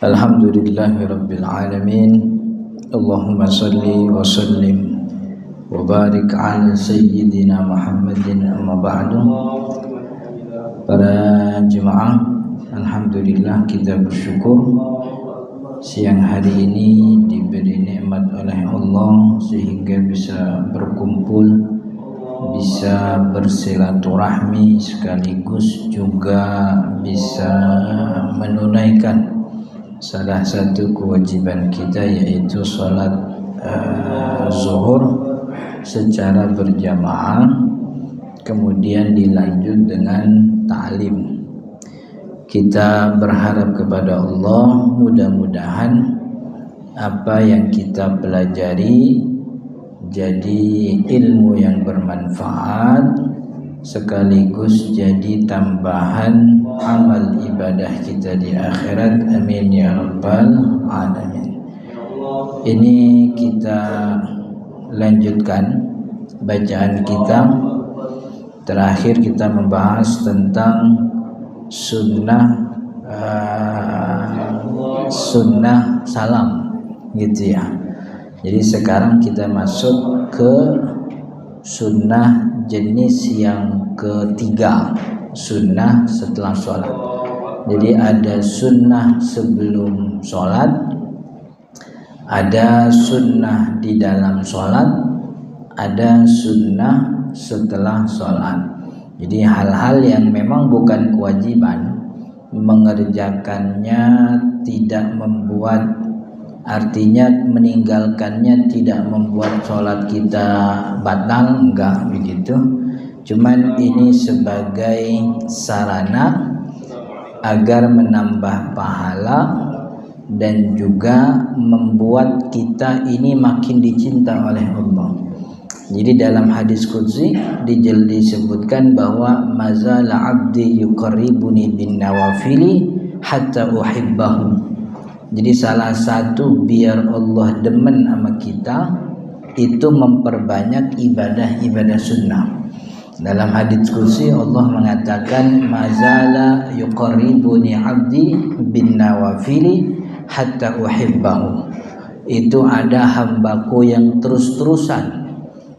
Alhamdulillahirabbil alamin. Allahumma salli wa sallim wa barik ala sayyidina Muhammadin, amma ba'du. Para jemaah, alhamdulillah kita bersyukur siang hari ini diberi nikmat oleh Allah sehingga bisa berkumpul, bisa bersilaturahmi, sekaligus juga bisa menunaikan salah satu kewajiban kita, yaitu sholat zuhur secara berjamaah, kemudian dilanjut dengan ta'lim. Kita berharap kepada Allah, mudah-mudahan apa yang kita pelajari jadi ilmu yang bermanfaat, sekaligus jadi tambahan amal ibadah kita di akhirat. Amin ya rabbal alamin. Ini kita lanjutkan bacaan kita. Terakhir kita membahas tentang sunnah salam, gitu ya. Jadi sekarang kita masuk ke sunnah jenis yang ketiga, sunnah setelah sholat. Jadi ada sunnah sebelum sholat, ada sunnah di dalam sholat, ada sunnah setelah sholat. Jadi hal-hal yang memang bukan kewajiban, mengerjakannya tidak membuat, artinya meninggalkannya tidak membuat sholat kita batal, enggak begitu. Cuman ini sebagai sarana agar menambah pahala dan juga membuat kita ini makin dicinta oleh Allah. Jadi dalam hadis qudsi disebutkan bahwa mazala abdi yuqarribuni bin nawafili hatta uhibbahu. Jadi salah satu biar Allah demen sama kita itu memperbanyak ibadah-ibadah sunnah. Dalam hadits qudsi Allah mengatakan mazala yuqarribuni abdi bin nawafili hatta uhibbahu. Itu ada hambaku yang terus-terusan.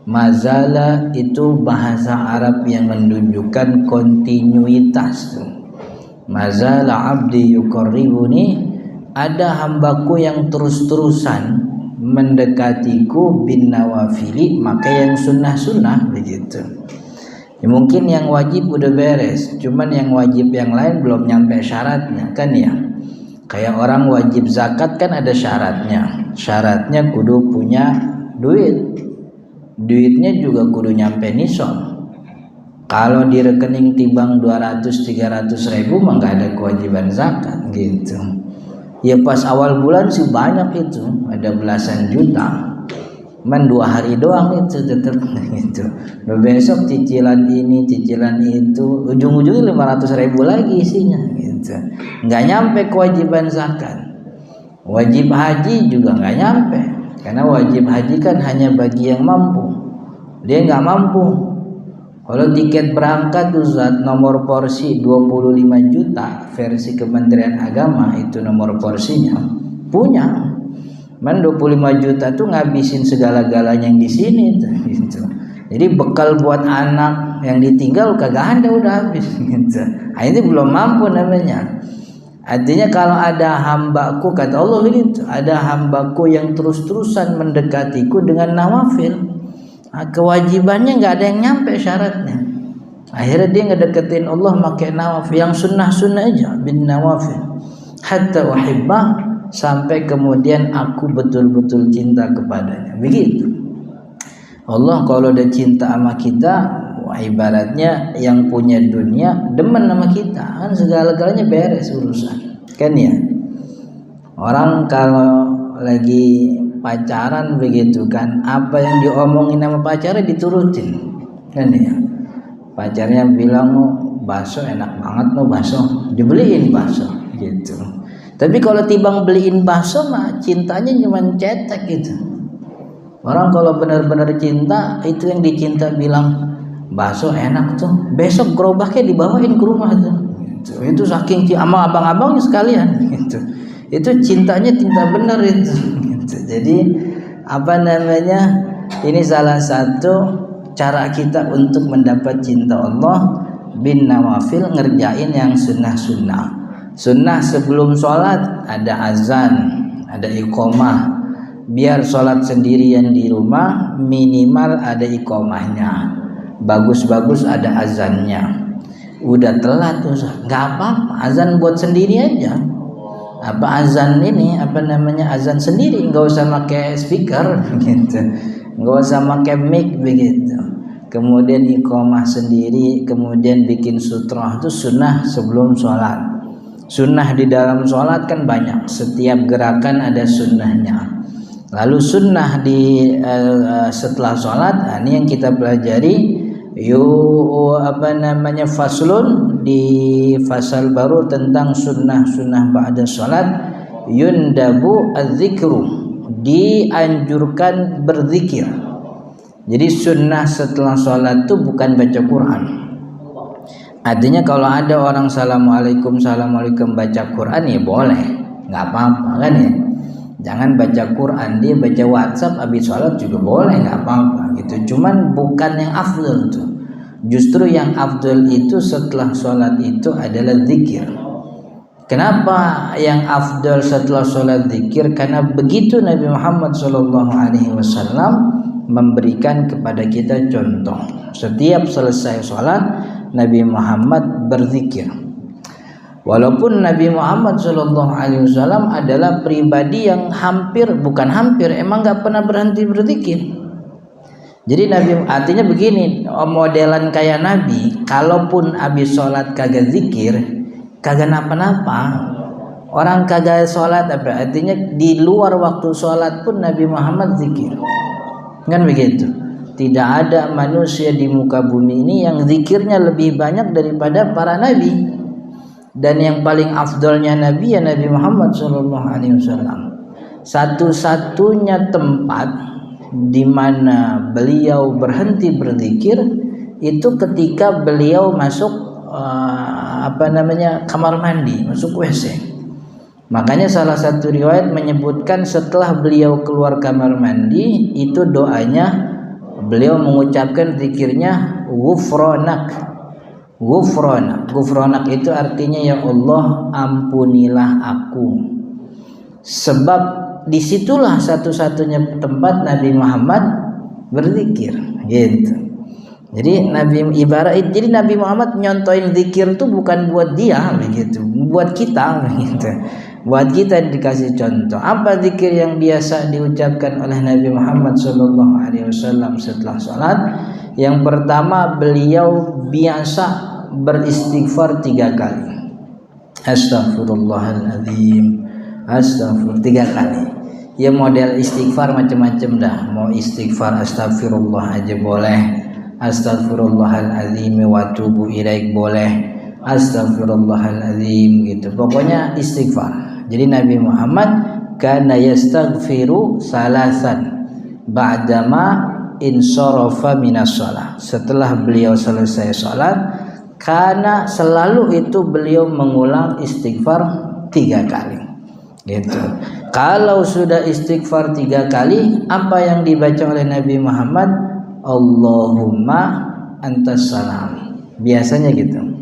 Mazala itu bahasa Arab yang menunjukkan kontinuitas. Mazala abdi yuqarribuni, ada hambaku yang terus-terusan mendekatiku bin nawafili, maka yang sunnah-sunnah begitu. Ya, mungkin yang wajib udah beres, cuman yang wajib yang lain belum nyampe syaratnya kan ya. Kayak orang wajib zakat kan ada syaratnya. Syaratnya kudu punya duit. Duitnya juga kudu nyampe nisab. Kalau di rekening timbang 200-300 ribu mah gak ada kewajiban zakat gitu. Ya pas awal bulan sih banyak itu, ada belasan juta. Man 2 hari doang itu tetap gitu. Nah, besok cicilan ini, cicilan itu, ujung-ujungnya 500 ribu lagi isinya gitu. Nggak nyampe kewajiban zakat. Wajib haji juga nggak nyampe, karena wajib haji kan hanya bagi yang mampu. Dia nggak mampu. Kalau tiket berangkat tuh nomor porsi 25 juta versi Kementerian Agama, itu nomor porsinya punya. Man 25 juta tuh ngabisin segala-galanya yang di sini gitu. Jadi bekal buat anak yang ditinggal kagak ada, udah habis gitu. Nah, ini belum mampu namanya. Artinya kalau ada hambaku, kata Allah gitu, ada hambaku yang terus-terusan mendekatiku dengan nawafil. Nah, kewajibannya nggak ada yang nyampe syaratnya. Akhirnya dia ngedeketin Allah pakai nawafil yang sunnah-sunnah aja, bin nawafil. Hatta uhibbah, sampai kemudian aku betul-betul cinta kepadanya. Begitu. Allah kalau udah cinta sama kita, wah, ibaratnya yang punya dunia demen sama kita, kan segala-galanya beres urusan. Kan ya. Orang kalau lagi pacaran begitu kan, apa yang diomongin sama pacarnya diturutin. Kan ya. Pacarnya bilang, bakso enak banget no bakso, dibeliin bakso gitu. Tapi kalau tibang beliin bakso mah cintanya cuma cetek gitu. Orang kalau benar-benar cinta, itu yang dicinta bilang bakso enak tuh, besok gerobaknya dibawain ke rumah tuh. Itu saking sama abang-abangnya sekalian gitu. itu cintanya cinta benar itu. Jadi ini salah satu cara kita untuk mendapat cinta Allah, bin nawafil, ngerjain yang sunnah-sunnah. Sunnah sebelum sholat ada azan, ada iqomah. Biar sholat sendirian di rumah minimal ada iqomahnya, bagus-bagus ada azannya. Udah telat tuh nggak apa-apa, azan buat sendiri aja. Azan azan sendiri, nggak usah pakai speaker gitu, nggak usah pakai mic begitu. Kemudian iqomah sendiri, kemudian bikin sutrah. Itu sunnah sebelum sholat. Sunnah di dalam sholat kan banyak, setiap gerakan ada sunnahnya. Lalu sunnah di setelah sholat, ini yang kita pelajari. Faslun, di fasal baru tentang sunnah ba'da sholat. Yundabu az-zikru, dianjurkan berzikir. Jadi sunnah setelah sholat itu bukan baca Quran. Artinya kalau ada orang assalamualaikum baca Quran ya boleh, nggak apa-apa kan ya. Jangan baca Quran, dia baca WhatsApp habis sholat juga boleh, nggak apa-apa gitu. Cuman bukan yang afdal tuh. Justru yang afdal itu setelah sholat itu adalah zikir. Kenapa yang afdal setelah sholat zikir? Karena begitu Nabi Muhammad SAW memberikan kepada kita contoh. Setiap selesai sholat Nabi Muhammad berzikir. Walaupun Nabi Muhammad SAW adalah pribadi yang emang nggak pernah berhenti berzikir. Jadi artinya begini, modelan kayak Nabi, kalaupun habis sholat kagak zikir, kagak napa-napa. Orang kagak sholat artinya di luar waktu sholat pun Nabi Muhammad zikir. Kan begitu. Tidak ada manusia di muka bumi ini yang zikirnya lebih banyak daripada para nabi. Dan yang paling afdolnya Nabi ya Nabi Muhammad SAW. Satu-satunya tempat di mana beliau berhenti berzikir itu ketika beliau masuk kamar mandi, masuk WC. Makanya salah satu riwayat menyebutkan setelah beliau keluar kamar mandi itu doanya beliau mengucapkan zikirnya ghufranak. Ghufranak itu artinya ya Allah ampunilah aku. Sebab disitulah satu-satunya tempat Nabi Muhammad berzikir gitu. Jadi Nabi Muhammad nyontoin zikir itu bukan buat dia begitu, buat kita begitu. Buat kita dikasih contoh. Apa zikir yang biasa diucapkan oleh Nabi Muhammad SAW setelah sholat? Yang pertama, beliau biasa beristighfar 3 kali. Astaghfirullahaladzim, 3 kali. Ya model istighfar macam-macam dah. Mau istighfar astagfirullah aja boleh, astaghfirullahaladzim wa tubu ilaik boleh, astaghfirullahaladzim gitu. Pokoknya istighfar. Jadi Nabi Muhammad kana yastaghfiru salasan ba'dama insarafa minas shalah. Setelah beliau selesai salat, karena selalu itu beliau mengulang istighfar 3 kali. Gitu. Kalau sudah istighfar 3 kali, apa yang dibaca oleh Nabi Muhammad? Allahumma antas salam. Biasanya gitu.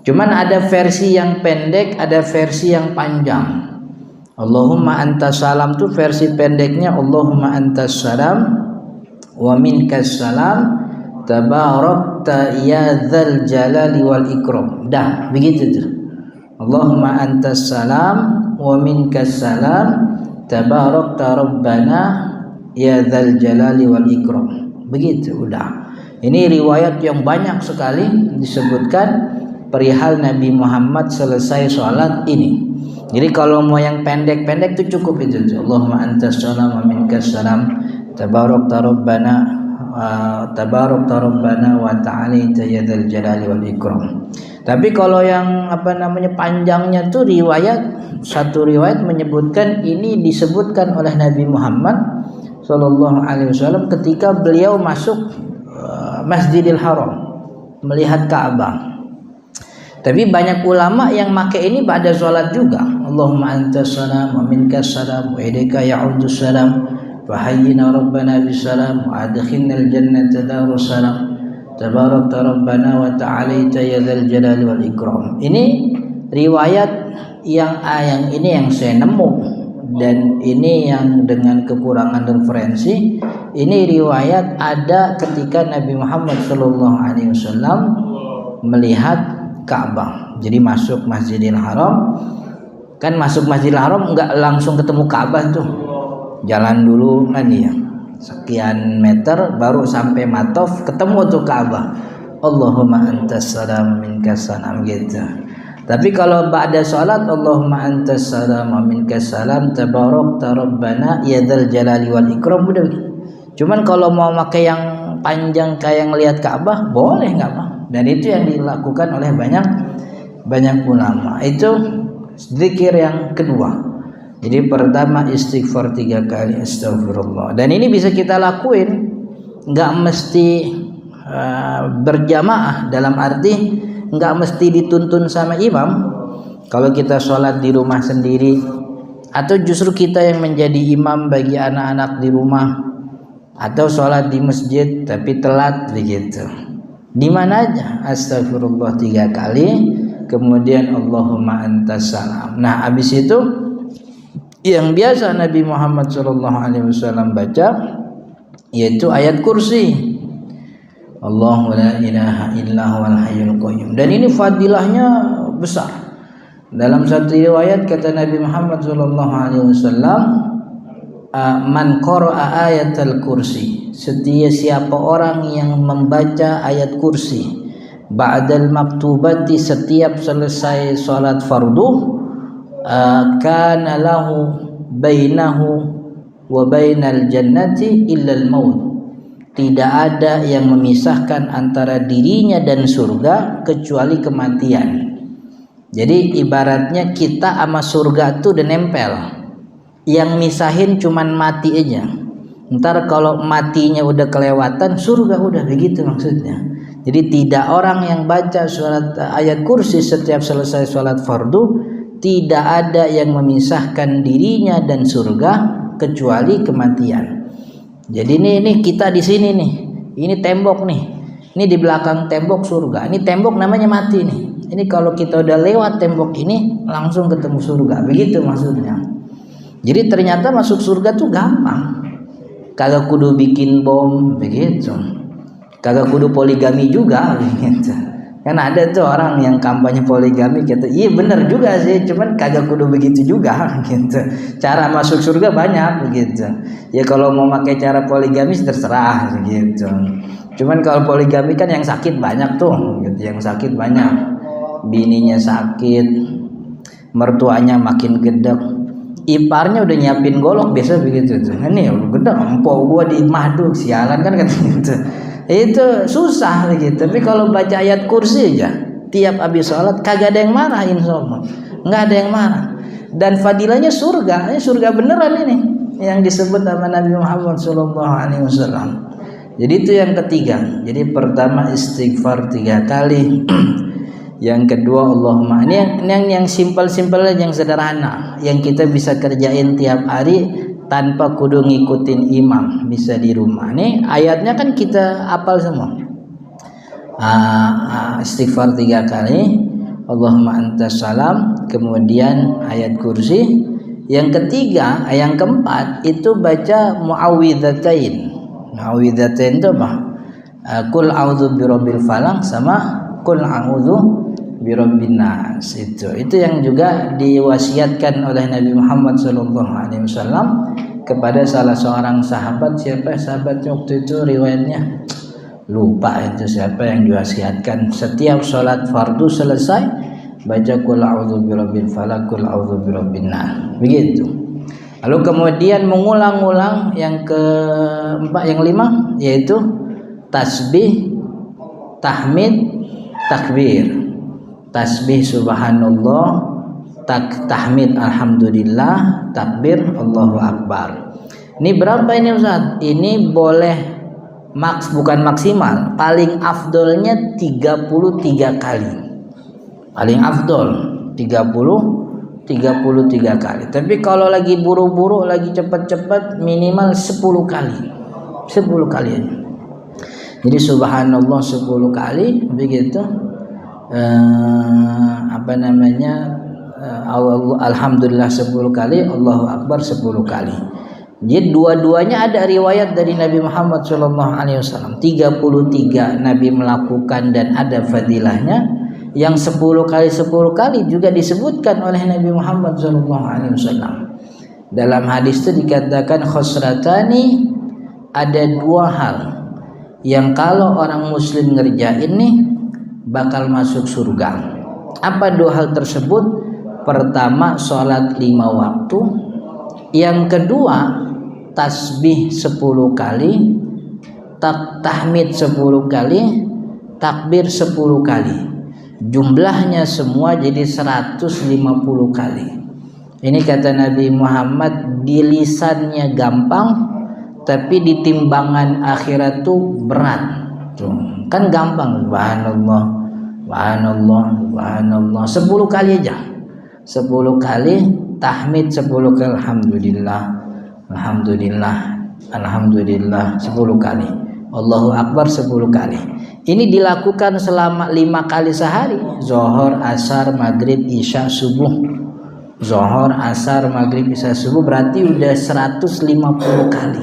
Cuman ada versi yang pendek, ada versi yang panjang. Allahumma antas salam tuh versi pendeknya Allahumma antas salam wa minkas salam tabarakta ya dzal jalali wal ikram. Dah, begitu tuh. Allahumma antas salam wa minkas salam tabarakta rabbana ya dzal jalali wal ikram. Begitu udah. Ini riwayat yang banyak sekali disebutkan perihal Nabi Muhammad selesai sholat ini. Jadi kalau mau yang pendek-pendek itu cukup itu. Allahumma antas salam wa minkas salam tabarakta rabbana wa ta'ala ya dzal jalali wal ikram. Tapi kalau yang panjangnya tuh satu riwayat menyebutkan ini disebutkan oleh Nabi Muhammad sallallahu alaihi wasallam ketika beliau masuk Masjidil Haram melihat Ka'bah. Tapi banyak ulama yang make ini pada sholat juga. Allahumma antas salam wa minkas salam wa ilaika ya'udus salam wa hayyina rabbana bisalam wa adkhilnal jannata darus salam tabarakta rabbana wa ta'alaita ya dzal jalali wal ikram. Ini riwayat yang ini yang saya nemu, dan ini yang dengan kekurangan referensi. Ini riwayat ada ketika Nabi Muhammad SAW melihat Ka'bah. Jadi masuk Masjidil Haram, kan masuk Masjidil Haram nggak langsung ketemu Ka'bah tuh, jalan dulu kan ya, sekian meter baru sampai Matof ketemu tuh Ka'bah. Allahumma antas salam minkas salam gitu. Tapi kalau ba'da salat Allahumma antas salam wa minkas salam tabarakta rabbana ya dzal jalali wal ikram udah. Cuman kalau mau pakai yang panjang kayak ngelihat Ka'bah boleh nggak apa? Dan itu yang dilakukan oleh banyak ulama. Itu zikir yang kedua. Jadi pertama istighfar 3 kali astagfirullah. Dan ini bisa kita lakuin, nggak mesti berjamaah, dalam arti nggak mesti dituntun sama imam. Kalau kita sholat di rumah sendiri, atau justru kita yang menjadi imam bagi anak-anak di rumah, atau sholat di masjid tapi telat begitu, di mana aja astagfirullah 3 kali, kemudian Allahumma antas salam. Nah, habis itu yang biasa Nabi Muhammad SAW baca yaitu ayat kursi, Allahu la ilaha illa huwal hayyul qayyum. Dan ini fadilahnya besar. Dalam satu riwayat kata Nabi Muhammad SAW, man qara'a ayatul kursi, siapa orang yang membaca ayat kursi ba'dal maktubati, setiap selesai salat fardu, kana lahu bainahu wa bainal jannati illal maut, tidak ada yang memisahkan antara dirinya dan surga kecuali kematian. Jadi ibaratnya kita sama surga tuh udah nempel, yang misahin cuman mati aja. Ntar kalau matinya udah kelewatan, surga udah, begitu maksudnya. Jadi tidak orang yang baca surat ayat kursi setiap selesai sholat fardu, tidak ada yang memisahkan dirinya dan surga kecuali kematian. Jadi ini kita di sini nih, ini tembok nih, ini di belakang tembok surga, ini tembok namanya mati nih. Ini kalau kita udah lewat tembok ini langsung ketemu surga, begitu maksudnya. Jadi ternyata masuk surga tuh gampang, kagak kudu bikin bom begitu, kagak kudu poligami juga begitu. Kan ada tuh orang yang kampanye poligami, kata iya bener juga sih, cuman kagak kudu begitu juga gitu. Cara masuk surga banyak begitu. Ya kalau mau pakai cara poligami terserah begitu. Cuman kalau poligami kan yang sakit banyak tuh gitu, yang sakit banyak. Bininya sakit, mertuanya makin gedek, iparnya udah nyiapin golok, biasa begitu tuh. Ini udah gedek, empok gua di madu, sialan kan kata gitu. Itu susah begitu. Tapi kalau baca ayat kursi aja tiap habis sholat kagak ada yang marah, insyaallah nggak ada yang marah. Dan fadilahnya surga, ini surga beneran ini yang disebut sama Nabi Muhammad SAW. Jadi itu yang ketiga. Jadi pertama istighfar 3 kali. Yang kedua Allahumma, ini yang simpel-simpel, yang sederhana, yang kita bisa kerjain tiap hari tanpa kudu ngikutin imam, bisa di rumah. Nih ayatnya kan kita hafal semua. Istighfar 3 kali, Allahumma antas salam, kemudian ayat kursi. Yang ketiga, yang keempat itu baca muawwidzatain. Muawwidzatain itu apa? Qul a'udzu birabbil falaq sama qul a'udzu birabbin nas. Itu yang juga diwasiatkan oleh Nabi Muhammad SAW kepada salah seorang sahabat. Siapa sahabatnya waktu itu, riwayatnya lupa itu siapa, yang diwasiatkan setiap sholat fardu selesai baca qul a'udzu birabbil falaq qul a'udzu birabbin nas, begitu. Lalu kemudian mengulang-ulang yang keempat, yang 5, yaitu tasbih, tahmid, takbir. Tasbih subhanallah, tahmid alhamdulillah, takbir Allahu akbar. Ini berapa ini Ustaz? Ini boleh bukan maksimal, paling afdolnya 33 kali. Paling afdol 33 kali. Tapi kalau lagi buru-buru, lagi cepat-cepat, minimal 10 kali. 10 kali aja. Jadi subhanallah 10 kali begitu. Alhamdulillah 10 kali, Allahu Akbar 10 kali. Jadi dua-duanya ada riwayat dari Nabi Muhammad SAW. 33 Nabi melakukan dan ada fadilahnya. Yang 10 kali juga disebutkan oleh Nabi Muhammad SAW. Dalam hadis itu dikatakan khosratani, ada 2 hal yang kalau orang muslim ngerjain nih bakal masuk surga. Apa 2 hal tersebut? Pertama, sholat 5 waktu. Yang kedua, tasbih 10 kali, tahmid 10 kali, takbir 10 kali. Jumlahnya semua jadi 150 kali. Ini kata Nabi Muhammad, di lisannya gampang, tapi di timbangan akhirat tuh berat. Tuh, kan gampang, subhanallah, subhanallah, subhanallah 10 kali aja. 10 kali tahmid, 10 kali alhamdulillah, alhamdulillah, alhamdulillah 10 kali. Allahu Akbar 10 kali. Ini dilakukan selama 5 kali sehari. Zuhur, asar, maghrib, isya, subuh. Zuhur, asar, maghrib, isya, subuh, berarti udah 150 kali.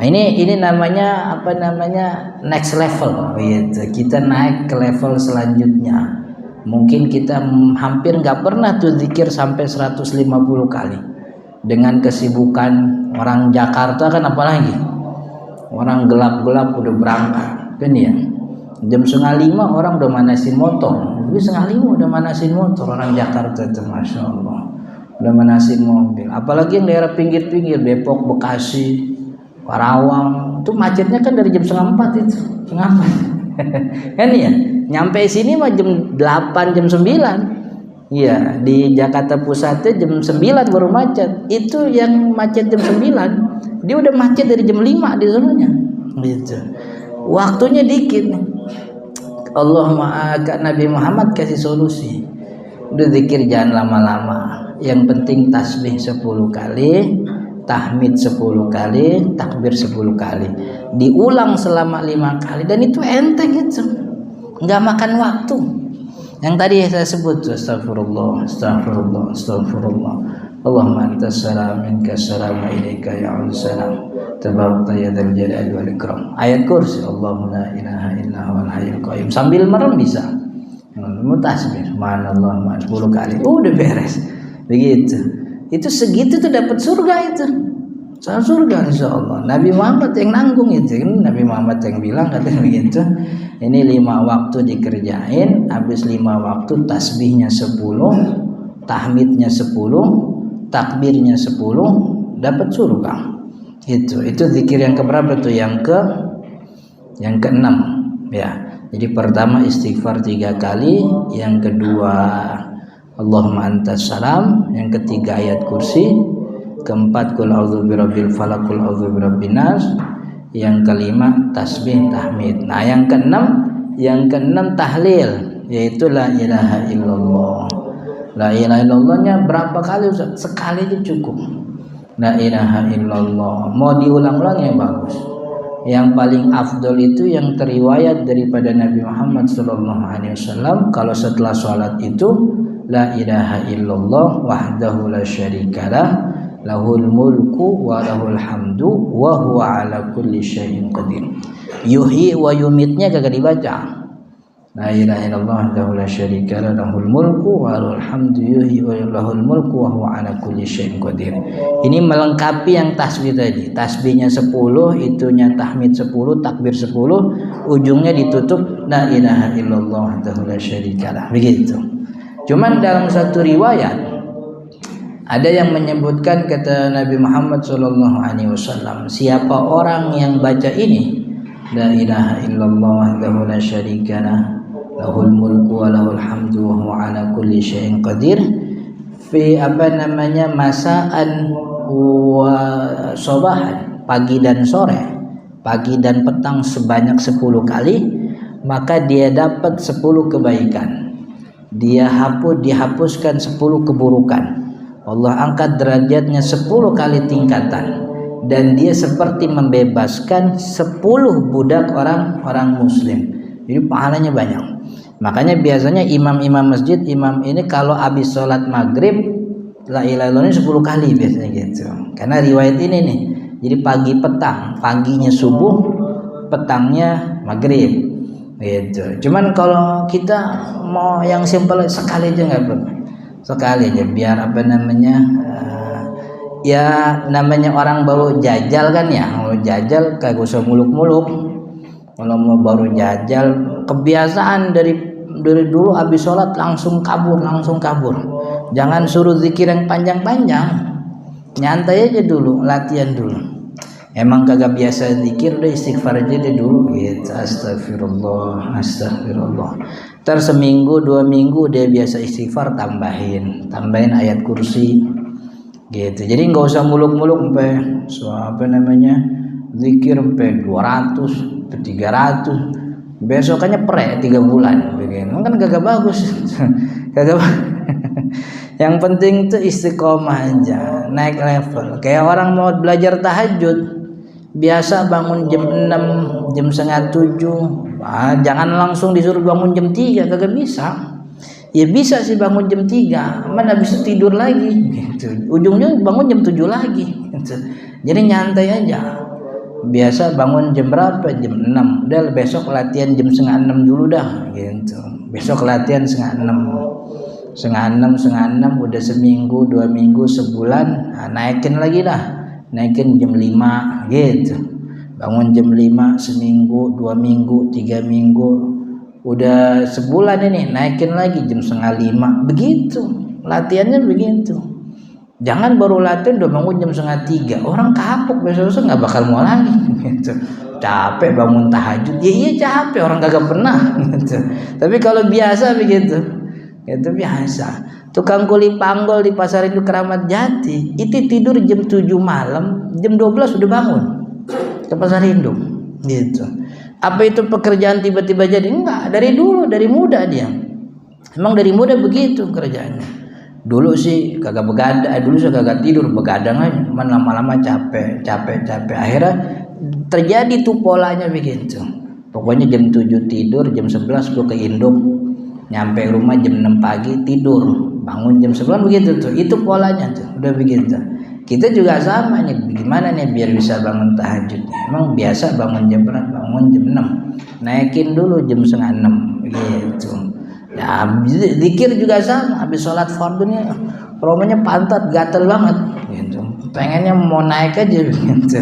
Nah, ini namanya next level gitu. Kita naik ke level selanjutnya. Mungkin kita hampir nggak pernah tuh zikir sampai 150 kali. Dengan kesibukan orang Jakarta kan, apalagi orang gelap-gelap udah berangkat kan ya. Jam 4:30 orang udah manasin motor. Jadi 4:30 udah manasin motor orang Jakarta itu, masya Allah. Udah manasin mobil. Apalagi yang daerah pinggir-pinggir, Depok, Bekasi, Karawang, itu macetnya kan dari jam 3:30 itu, 3:30 kan ya. Nyampe sini mah jam 8, jam 9. Iya, di Jakarta Pusatnya jam 9 baru macet. Itu yang macet jam 9, dia udah macet dari jam 5 di sononya. Gitu. Waktunya dikit nih. Allahumma Nabi Muhammad kasih solusi. Udah zikir jangan lama-lama. Yang penting tasbih 10 kali, tahmid 10 kali, takbir 10 kali. Diulang selama 5 kali, dan itu enteng gitu. Enggak makan waktu. Yang tadi saya sebut, astagfirullah, astagfirullah, astagfirullah. Allahumma antas salam, minkas salam, wa ilaika ya'udzus salam. Tabarakta ya dzal jalali wal ikram. Ayat kursi, Allahu la ilaha illa huwal hayyul qayyum. Sambil merem bisa. Mutasbih, subhanallah 10 kali. Udah beres. Begitu. Itu segitu tuh dapat surga itu. Soal surga insyaallah. Nabi Muhammad yang nanggung itu. Nabi Muhammad yang bilang katanya begitu. Ini 5 waktu dikerjain, habis 5 waktu tasbihnya 10, tahmidnya 10, takbirnya 10, dapat surga. Itu zikir yang keberapa tuh? Yang ke-6 ya. Jadi pertama istighfar 3 kali, yang kedua Allahumma antas salam, yang ketiga ayat kursi, keempat qul a'udzu birabbil falaq, qul a'udzu birabbin nas, yang kelima tasbih tahmid. Nah, yang keenam tahlil, yaitu la ilaha illallah. La ilaha illallahnya berapa kali Ustaz? Sekali aja cukup. La ilaha illallah. Mau diulang-ulang ya bagus. Yang paling afdol itu yang teriwayat daripada Nabi Muhammad SAW. Kalau setelah sholat itu la ilaha illallah wahdahu la syarikalah, lahul mulku wa lahul hamdu wa huwa ala kulli syai'in qadir. Yuhyi wa yumitnya kagak dibaca. La ilaha illallah wahdahu la syarikalah, lahul mulku wa lahul hamdu yuhyi wa lahul mulku wa huwa ala kulli syai'in qadir. Ini melengkapi yang tasbih tadi. Tasbihnya 10, itunya tahmid 10, takbir 10, ujungnya ditutup la ilaha illallah wahdahu la syarikalah. Begitu. Cuman dalam satu riwayat ada yang menyebutkan, kata Nabi Muhammad SAW, siapa orang yang baca ini, la ilaha illallah wahdahu la syarikalah, lahul mulku wa lahul hamdu wa huwa ala kulli syai'in qadir, fi masaan wa sobahan, pagi dan sore, pagi dan petang sebanyak 10 kali, maka dia dapat 10 kebaikan. dia dihapuskan 10 keburukan. Allah angkat derajatnya 10 kali tingkatan, dan dia seperti membebaskan 10 budak orang muslim. Jadi pahalanya banyak. Makanya biasanya imam-imam masjid, imam ini kalau habis sholat maghrib la ilaha illallah 10 kali biasanya gitu. Karena riwayat ini nih, jadi pagi petang, paginya subuh, petangnya maghrib gitu. Cuman kalau kita mau yang simpel sekali aja nggak apa-apa, sekali aja biar apa namanya ya namanya orang baru jajal kan ya, mau jajal kagak usah muluk-muluk. Kalau mau baru jajal kebiasaan dari dulu habis sholat langsung kabur. Jangan suruh zikir yang panjang-panjang, nyantai aja dulu, latihan dulu. Emang kagak biasa zikir, udah istighfar aja deh dulu gitu. Astagfirullah. Ntar seminggu 2 minggu dia biasa istighfar, tambahin ayat kursi gitu. Jadi nggak usah muluk-muluk sampai apa namanya zikir sampai 200 300, besokannya 3 bulan begini kan kagak bagus. Yang penting tuh istiqomah aja, naik level. Kayak orang mau belajar tahajud, biasa bangun jam 6, jam setengah 7. Jangan langsung disuruh bangun jam 3, kagak bisa. Ya bisa sih bangun jam 3, mana bisa tidur lagi gitu. Ujungnya bangun jam 7 lagi gitu. Jadi nyantai aja. Biasa bangun jam berapa? Jam 6. Udah besok latihan jam setengah 6 dulu dah gitu. Besok latihan setengah 6 udah seminggu, 2 minggu, sebulan, naikin lagi dah. Naikin jam 5 gitu. Bangun jam 5 seminggu, 2 minggu, 3 minggu, udah sebulan ini naikin lagi jam setengah 5. Begitu latihannya begitu. Jangan baru latihan udah bangun jam setengah 3, orang kapok, besok nggak bakal mau lagi gitu. Capek bangun tahajud, ya iya capek, orang kagak pernah gitu. Tapi kalau biasa begitu, itu biasa. Tukang kuli panggol di Pasar Induk Keramat Jati itu tidur jam 7 malam, jam 12 udah bangun ke Pasar Induk gitu. Apa itu pekerjaan tiba-tiba jadi? Enggak, dari dulu, dari muda dia. Emang dari muda begitu kerjaannya. Dulu sih kagak begadang, dulu sih kagak tidur, begadang aja. Lama-lama capek. Akhirnya terjadi tuh polanya begitu. Pokoknya jam 7 tidur, jam 11 gua ke Induk. Nyampe rumah jam 6 pagi tidur, bangun jam 9 begitu tuh. Itu polanya tuh, udah begitu. Kita juga sama nih, gimana nih biar bisa bangun tahajud. Emang biasa bangun jam berapa? Bangun jam 6. Naikin dulu jam setengah 6 gitu. Ya, zikir juga sama. Habis sholat fardu nih, romanya pantat gatel banget gitu. Pengennya mau naik aja gitu.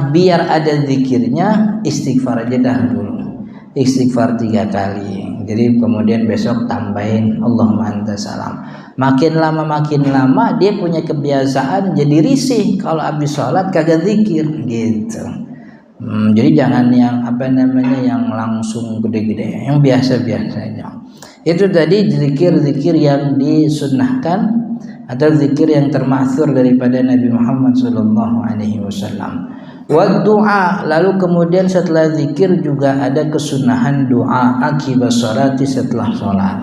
Biar ada zikirnya, istighfar aja dah dulu. Istighfar 3 kali. Jadi kemudian besok tambahin Allahumma anta salam. Makin lama dia punya kebiasaan jadi risih kalau habis sholat kagak zikir gitu. Jadi jangan yang apa namanya yang langsung gede-gede, yang biasa-biasanya. Itu tadi zikir-zikir yang disunnahkan atau zikir yang termaksur daripada Nabi Muhammad SAW. Wa doa, lalu kemudian setelah zikir juga ada kesunahan doa akibat sholati, setelah sholat.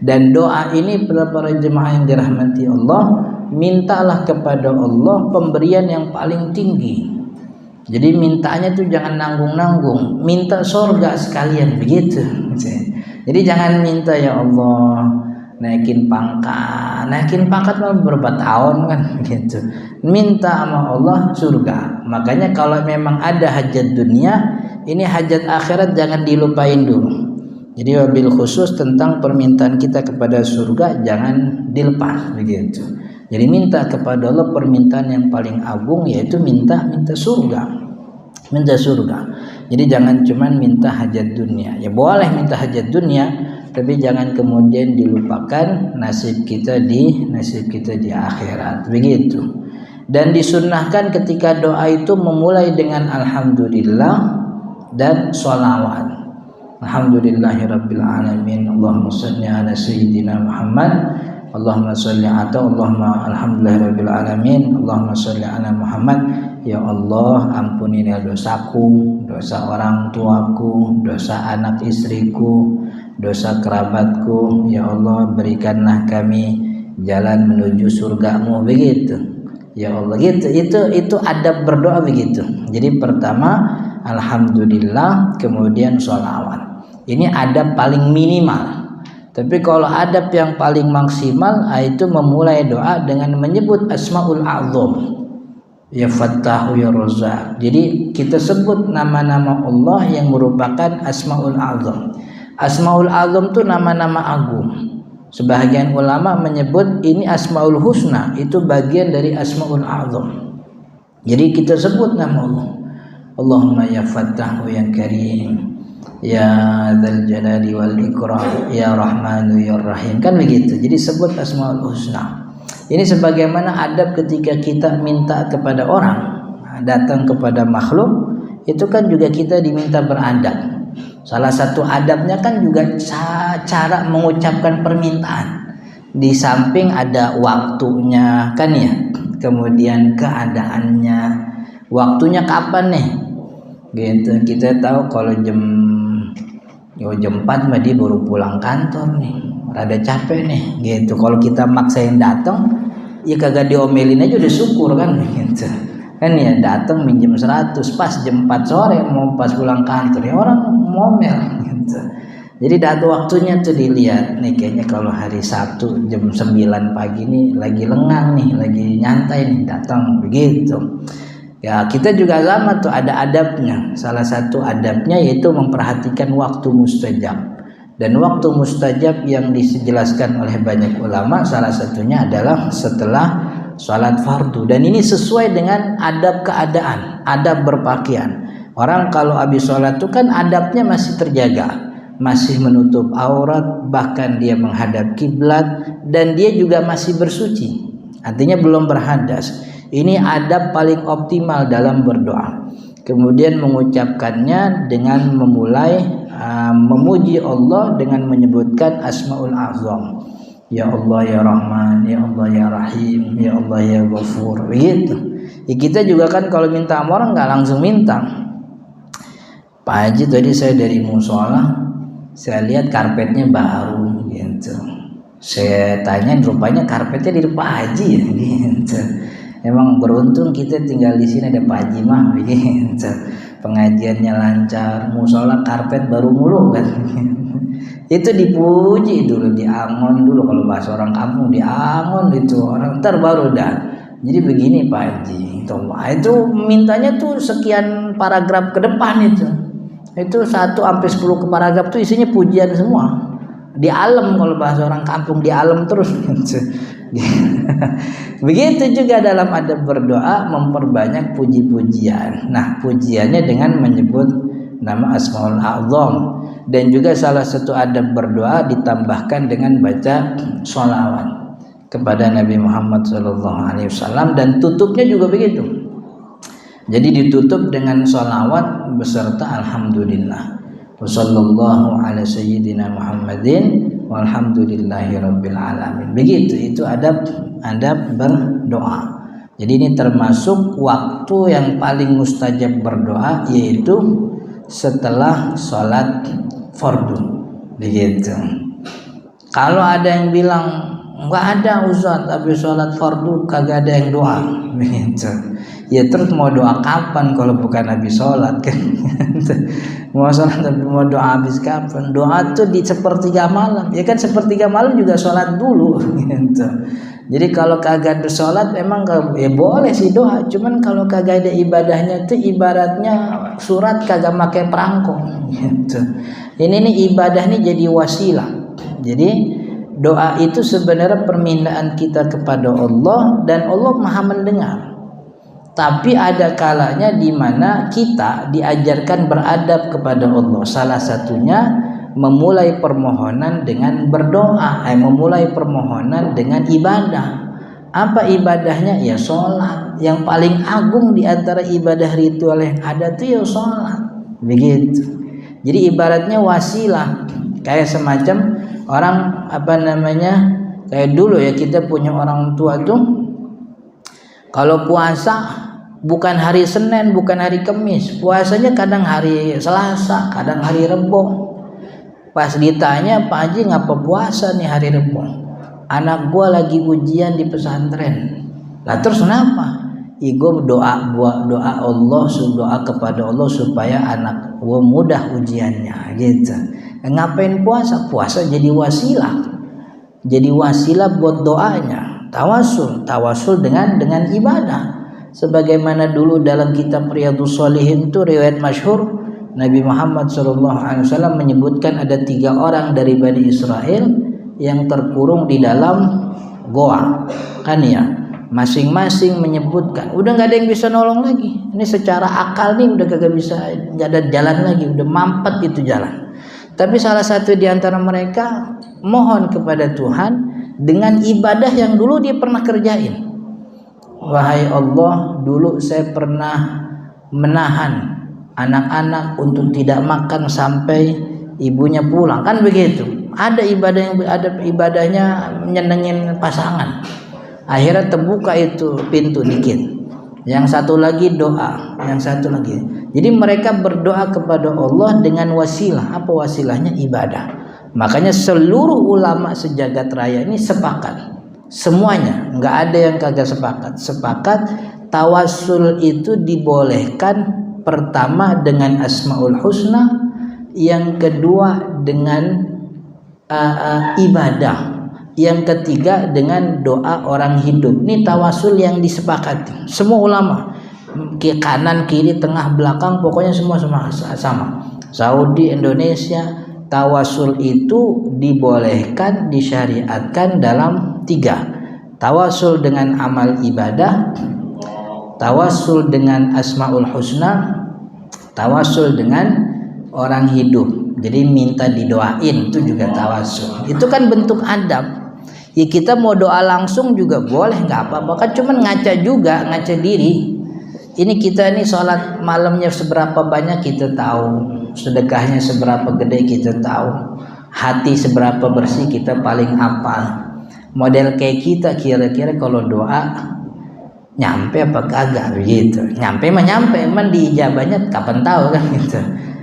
Dan doa ini para jemaah yang dirahmati Allah, mintalah kepada Allah pemberian yang paling tinggi. Jadi mintanya tuh jangan nanggung-nanggung, minta surga sekalian begitu. Jadi jangan minta ya Allah naikin pangkat mah berapa tahun kan gitu. Minta sama Allah surga. Makanya kalau memang ada hajat dunia, ini hajat akhirat jangan dilupain dulu. Jadi wabil khusus tentang permintaan kita kepada surga jangan dilepas begitu. Jadi minta kepada Allah permintaan yang paling agung, yaitu minta surga. Jadi jangan cuma minta hajat dunia. Ya boleh minta hajat dunia, tapi jangan kemudian dilupakan nasib kita di akhirat. Begitu. Dan disunnahkan ketika doa itu memulai dengan alhamdulillah dan sholawat. Alhamdulillahirabbil alamin. Allahumma shalli ala sayyidina Muhammad. Allahumma sholli Allahumma alhamdulillahirabbil alamin. Allahumma sholli ala Muhammad. Ya Allah, ampunilah dosaku, dosa orang tuaku, dosa anak istriku, dosa kerabatku. Ya Allah, berikanlah kami jalan menuju surgamu, begitu. Ya Allah, gitu. Itu adab berdoa begitu. Jadi pertama alhamdulillah, kemudian sholawat. Ini adab paling minimal. Tapi kalau adab yang paling maksimal itu memulai doa dengan menyebut Asmaul A'zam. Ya Fattahu ya Razzaq. Jadi kita sebut nama-nama Allah yang merupakan Asmaul A'zam. Asmaul A'zam itu nama-nama agung. Sebagian ulama menyebut ini Asmaul Husna, itu bagian dari Asmaul A'zam. Jadi kita sebut nama Allah. Allahumma ya Fattahu ya Karim, ya Dzal Jalali wal Ikram, ya Rahmanu ya Rahim, kan begitu. Jadi sebut Asmaul Husna. Ini sebagaimana adab ketika kita minta kepada orang, datang kepada makhluk, itu kan juga kita diminta beradab. Salah satu adabnya kan juga cara mengucapkan permintaan. Di samping ada waktunya kan ya, kemudian keadaannya, waktunya kapan nih gitu. Kita tahu kalau jam 4 mah dia baru pulang kantor nih, rada capek nih gitu. Kalau kita maksain datang, ya kagak diomelin aja udah syukur kan gitu. Kan ya datang minjem 100 pas jam 4 sore mau pas pulang kantor, ya orang ngomel gitu. Jadi data waktunya tuh dilihat nih, kayaknya kalau hari Sabtu jam 9 pagi nih lagi lengang nih, lagi nyantai nih, datang begitu. Ya kita juga sama tuh, ada adabnya. Salah satu adabnya yaitu memperhatikan waktu mustajab. Dan waktu mustajab yang dijelaskan oleh banyak ulama salah satunya adalah setelah sholat fardu. Dan ini sesuai dengan adab keadaan, adab berpakaian. Orang kalau habis sholat itu kan adabnya masih terjaga, masih menutup aurat, bahkan dia menghadap kiblat, dan dia juga masih bersuci, artinya belum berhadas. Ini adab paling optimal dalam berdoa. Kemudian mengucapkannya dengan memulai memuji Allah dengan menyebutkan Asmaul A'zam. Ya Allah ya Rahman, ya Allah ya Rahim, ya Allah ya Ghafur, begitu. Ya, kita juga kan kalau minta sama orang nggak langsung minta. Pak Haji tadi saya dari musola, saya lihat karpetnya baru gitu. Saya tanya, rupanya karpetnya di Pak Haji ya gitu. Emang beruntung kita tinggal di sini ada Pak Haji mah gitu. Pengajiannya lancar, musola karpet baru mulu kan. Itu dipuji dulu, diangon dulu, kalau bahasa orang kampung diangon itu orang terbaru dah. Jadi begini Pak Haji, itu mintanya tuh sekian paragraf ke depan itu 1 sampai 10 ke paragraf tuh isinya pujian semua. Di alam, kalau bahasa orang kampung di alam terus. Begitu juga dalam adab berdoa, memperbanyak puji-pujian. Nah, pujiannya dengan menyebut nama Asmaul A'zam. Dan juga salah satu adab berdoa ditambahkan dengan baca sholawat kepada Nabi Muhammad SAW, dan tutupnya juga begitu. Jadi ditutup dengan sholawat beserta alhamdulillah. Wassallallahu ala sayyidina Muhammadin walhamdulillahi rabbil alamin. Begitu, itu adab berdoa. Jadi ini termasuk waktu yang paling mustajab berdoa, yaitu setelah sholat fardu, begitu. Kalau ada yang bilang nggak ada Ustaz, tapi sholat fardu kagak ada yang doa, begitu. Ya terus mau doa kapan kalau bukan habis sholat kan? Mau sholat tapi mau doa habis kapan? Doa tuh di sepertiga malam, ya kan sepertiga malam juga sholat dulu, gitu. Jadi kalau kagak ada sholat emang ya boleh sih doa, cuman kalau kagak ada ibadahnya tuh ibaratnya surat kagak pakai perangko, gitu. Ini nih ibadah nih jadi wasilah. Jadi doa itu sebenarnya permintaan kita kepada Allah, dan Allah Maha mendengar. Tapi ada kalanya di mana kita diajarkan beradab kepada Allah. Salah satunya memulai permohonan dengan berdoa, memulai permohonan dengan ibadah. Apa ibadahnya? Ya sholat. Yang paling agung di antara ibadah ritual yang ada tuh ya sholat. Begitu. Jadi ibaratnya wasilah. Kayak semacam orang kayak dulu ya, kita punya orang tua tuh kalau puasa bukan hari Senin, bukan hari Kamis, puasanya kadang hari Selasa, kadang hari Rebo. Pas ditanya, Pak Haji ngapa puasa nih hari Rebo? Anak gua lagi ujian di pesantren. Lah terus kenapa? Gue doa Allah, doa kepada Allah supaya anak gua mudah ujiannya gitu. Ngapain puasa? Puasa jadi wasilah. Jadi wasilah buat doanya. Tawasul dengan ibadah. Sebagaimana dulu dalam kitab Riyadhus Shalihin itu riwayat masyhur Nabi Muhammad SAW menyebutkan ada 3 orang dari Bani Israel yang terkurung di dalam goa, kan ya. Masing-masing menyebutkan, udah nggak ada yang bisa nolong lagi. Ini secara akal nih udah kagak bisa, nggak ada jalan lagi, udah mampet itu jalan. Tapi salah satu di antara mereka mohon kepada Tuhan dengan ibadah yang dulu dia pernah kerjain. Wahai Allah, dulu saya pernah menahan anak-anak untuk tidak makan sampai ibunya pulang, kan begitu. Ada ibadahnya nyenengin pasangan. Akhirnya terbuka itu pintu dikit. Yang satu lagi doa, yang satu lagi. Jadi mereka berdoa kepada Allah dengan wasilah. Apa wasilahnya? Ibadah. Makanya seluruh ulama sejagat raya ini sepakat. Semuanya, nggak ada yang kagak sepakat. Sepakat tawasul itu dibolehkan. Pertama dengan Asmaul Husna, yang kedua dengan ibadah, yang ketiga dengan doa orang hidup. Ini tawasul yang disepakati semua ulama, kanan kiri tengah belakang, pokoknya semua sama. Saudi, Indonesia, tawasul itu dibolehkan, disyariatkan dalam 3: tawasul dengan amal ibadah, tawasul dengan Asmaul Husna, tawasul dengan orang hidup. Jadi minta didoain itu juga tawasul. Itu kan bentuk adab. Ya kita mau doa langsung juga boleh, nggak apa-apa. Kan cuman ngaca juga, ngaca diri. Ini kita nih sholat malamnya seberapa banyak kita tahu, sedekahnya seberapa gede kita tahu, hati seberapa bersih kita paling hafal. Model kayak kita kira-kira kalau doa nyampe apa kagak begitu. Nyampe mah nyampe, emang diijabahnya kapan tahu kan gitu.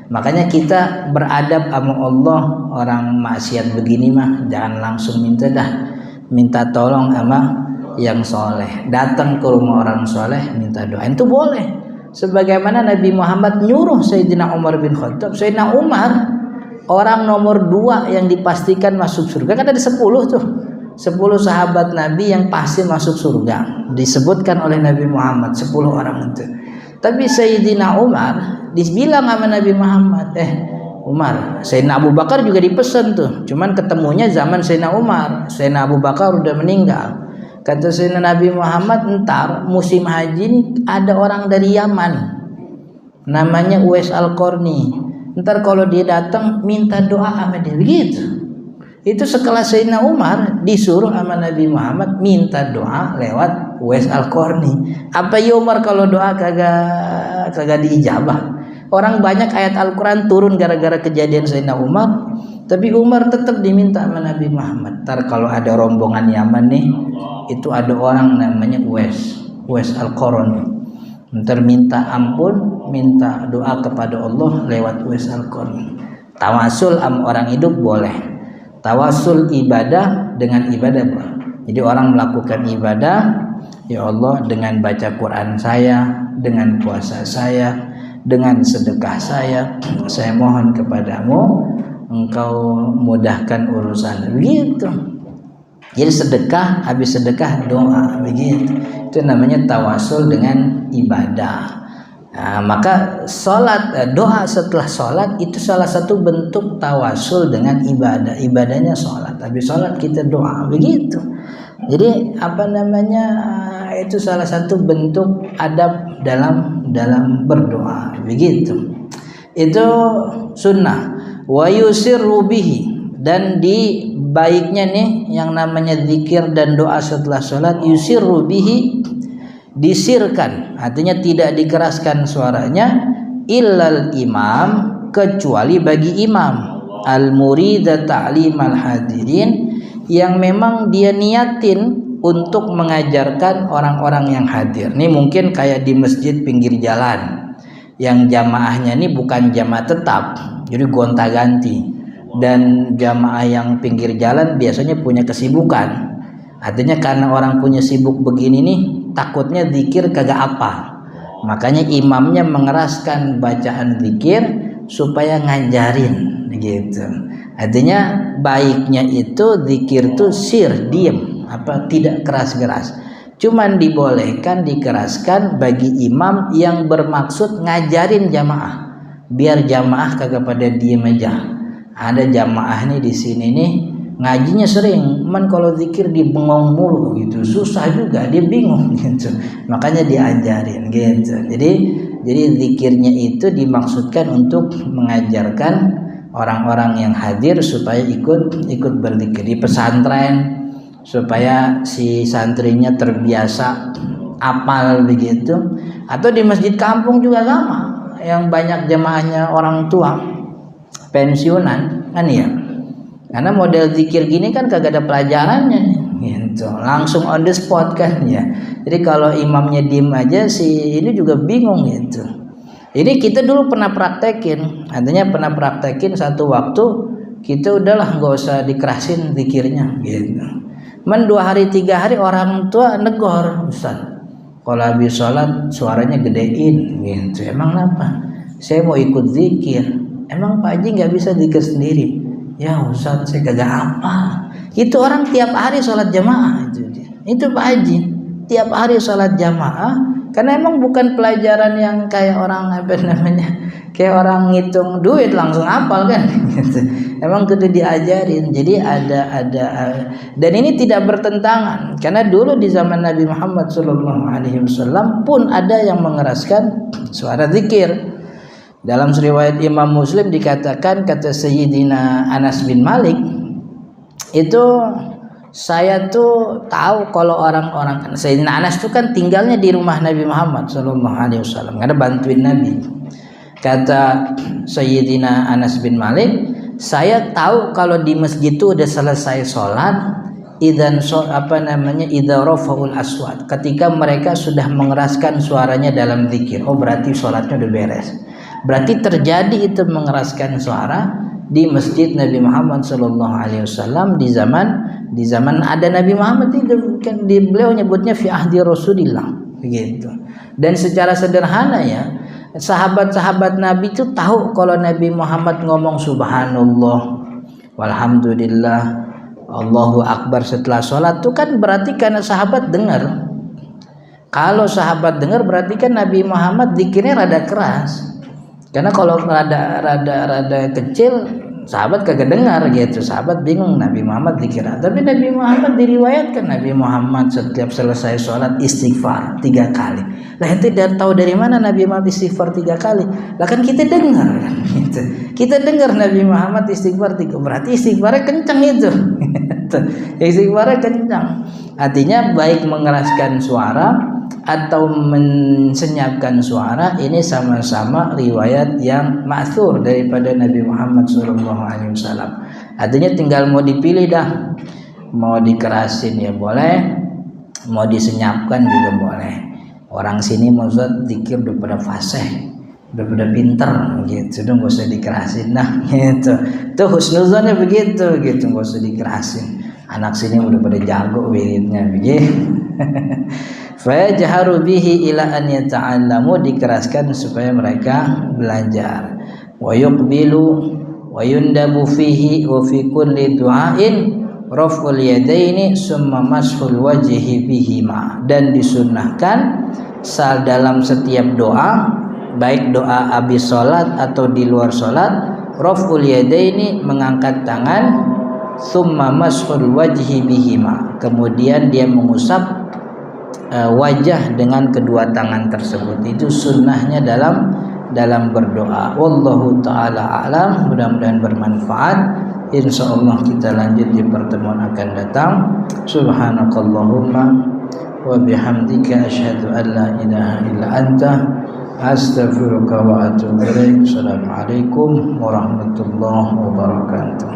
Makanya kita beradab sama Allah. Orang maksiat begini mah jangan langsung minta dah, minta tolong sama yang soleh. Datang ke rumah orang soleh minta doa itu boleh. Sebagaimana Nabi Muhammad nyuruh Sayyidina Umar bin Khattab. Sayyidina Umar orang nomor 2 yang dipastikan masuk surga. Kan ada 10 tuh, 10 sahabat Nabi yang pasti masuk surga, disebutkan oleh Nabi Muhammad 10 orang itu. Tapi Sayyidina Umar dibilang sama Nabi Muhammad, Umar, Sayyidina Abu Bakar juga dipesan tuh, cuman ketemunya zaman Sayyidina Umar. Sayyidina Abu Bakar udah meninggal. Kata Sayyidina Nabi Muhammad, entar musim haji ini ada orang dari Yaman namanya Uwais Al-Qarni. Entar kalau dia datang minta doa sama dia, begitu. Itu sekelas Sayyidina Umar disuruh sama Nabi Muhammad minta doa lewat Uwais Al-Qarni. Apa ya Umar kalau doa kagak diijabah? Orang banyak ayat Al-Quran turun gara-gara kejadian Sayyidina Umar, tapi Umar tetap diminta sama Nabi Muhammad. Ntar kalau ada rombongan Yaman nih, itu ada orang namanya Uwais Al-Qarni. Ntar minta ampun, minta doa kepada Allah lewat Uwais Al-Qarni. Tawasul sama orang hidup boleh. Tawasul ibadah dengan ibadah boleh. Jadi orang melakukan ibadah, ya Allah dengan baca Quran saya, dengan puasa saya, dengan sedekah saya mohon kepadamu engkau mudahkan urusan, begitu. Jadi sedekah, habis sedekah doa, begitu. Itu namanya tawasul dengan ibadah. Nah, maka sholat, doa setelah sholat itu salah satu bentuk tawasul dengan ibadah. Ibadahnya sholat, habis sholat kita doa, begitu. Jadi itu salah satu bentuk adab dalam berdoa, begitu. Itu sunnah. Wa yusirru bihi, dan di baiknya nih yang namanya zikir dan doa setelah sholat, yusirru bihi, disirkan, artinya tidak dikeraskan suaranya, illal imam, kecuali bagi imam, al murida ta'limal hadirin, yang memang dia niatin untuk mengajarkan orang-orang yang hadir. Ini mungkin kayak di masjid pinggir jalan yang jamaahnya ini bukan jamaah tetap, jadi gonta-ganti. Dan jamaah yang pinggir jalan biasanya punya kesibukan. Artinya karena orang punya sibuk begini nih, takutnya zikir kagak apa. Makanya imamnya mengeraskan bacaan zikir supaya ngajarin gitu. Artinya baiknya itu zikir tuh sir, diem, tidak keras-keras. Cuman dibolehkan dikeraskan bagi imam yang bermaksud ngajarin jamaah. Biar jamaah kagak pada diem aja. Ada jamaah nih di sini nih ngajinya sering, kalau zikir dibengong mulu gitu, susah juga, dia bingung gitu. Makanya diajarin gitu. Jadi zikirnya itu dimaksudkan untuk mengajarkan orang-orang yang hadir supaya ikut berzikir di pesantren, supaya si santrinya terbiasa apal begitu. Atau di masjid kampung juga sama, yang banyak jamaahnya orang tua pensiunan kan ya, karena model zikir gini kan kagak ada pelajarannya gitu, langsung on the spot kan ya. Jadi kalau imamnya diem aja si ini juga bingung gitu. Jadi kita dulu pernah praktekin, artinya pernah praktekin satu waktu kita udahlah nggak usah dikerasin zikirnya gitu. 2 hari 3 hari orang tua negor, Ustaz kalau habis sholat suaranya gedein gitu. Emang kenapa? Saya mau ikut zikir. Emang Pak Haji nggak bisa zikir sendiri? Ya Ustaz saya kagak apa. Itu orang tiap hari sholat jamaah itu Pak Haji tiap hari sholat jamaah, karena emang bukan pelajaran yang kayak orang kayak orang ngitung duit langsung hafal kan. Emang kudu diajarin. Jadi ada dan ini tidak bertentangan, karena dulu di zaman Nabi Muhammad SAW pun ada yang mengeraskan suara zikir. Dalam riwayat Imam Muslim dikatakan, kata Sayyidina Anas bin Malik, itu saya tuh tahu kalau orang-orang, Sayyidina Anas itu kan tinggalnya di rumah Nabi Muhammad SAW, ada bantuin Nabi. Kata Sayyidina Anas bin Malik, saya tahu kalau di masjid itu udah selesai sholat, idza rafaul aswat, ketika mereka sudah mengeraskan suaranya dalam zikir. Oh berarti sholatnya udah beres. Berarti terjadi itu mengeraskan suara di masjid Nabi Muhammad SAW di zaman ada Nabi Muhammad itu kan, beliau nyebutnya fi ahdi Rasulillah begitu. Dan secara sederhana ya, sahabat-sahabat Nabi itu tahu kalau Nabi Muhammad ngomong subhanallah walhamdulillah Allahu akbar setelah sholat itu kan berarti karena sahabat dengar. Kalau sahabat dengar berarti kan Nabi Muhammad zikirnya rada keras. Karena kalau rada kecil sahabat kagak dengar gitu, sahabat bingung Nabi Muhammad zikir. Tapi Nabi Muhammad diriwayatkan Nabi Muhammad setiap selesai sholat istighfar 3 kali. Lah itu tahu dari mana Nabi Muhammad istighfar 3 kali? Lah kan kita dengar kan gitu. Kita dengar Nabi Muhammad istighfar 3, berarti istighfarnya kencang itu. Istighfarnya kencang. Artinya baik mengeraskan suara atau mensenyapkan suara, ini sama-sama riwayat yang ma'thur daripada Nabi Muhammad SAW. Artinya tinggal mau dipilih dah, mau dikerasin ya boleh, mau disenyapkan juga boleh. Orang sini maksud zikir udah pada fasih, udah pada pinter gitu, nggak usah dikerasin dah gitu. Tuh husnuzonnya begitu gitu, nggak usah dikerasin. Anak sini udah pada jago wiridnya begitu. Fajharu bihi ila an yata'allamu, dikeraskan supaya mereka belajar. Wa yuqbilu wa yundabu fihi wa fi kulli du'ain raf'ul yadaini summa mashul wajhi bihima, dan disunnahkan dalam setiap doa, baik doa habis salat atau di luar salat, raf'ul yadaini mengangkat tangan, summa mashul wajhi bihima, kemudian dia mengusap wajah dengan kedua tangan tersebut. Itu sunnahnya dalam berdoa. Wallahu taala alam. Mudah-mudahan bermanfaat. Insyaallah kita lanjut di pertemuan akan datang. Subhanakallahumma wa bihamdika asyhadu an la ilaha illa anta astaghfiruka wa atubu ilaik. Assalamualaikum warahmatullahi wabarakatuh.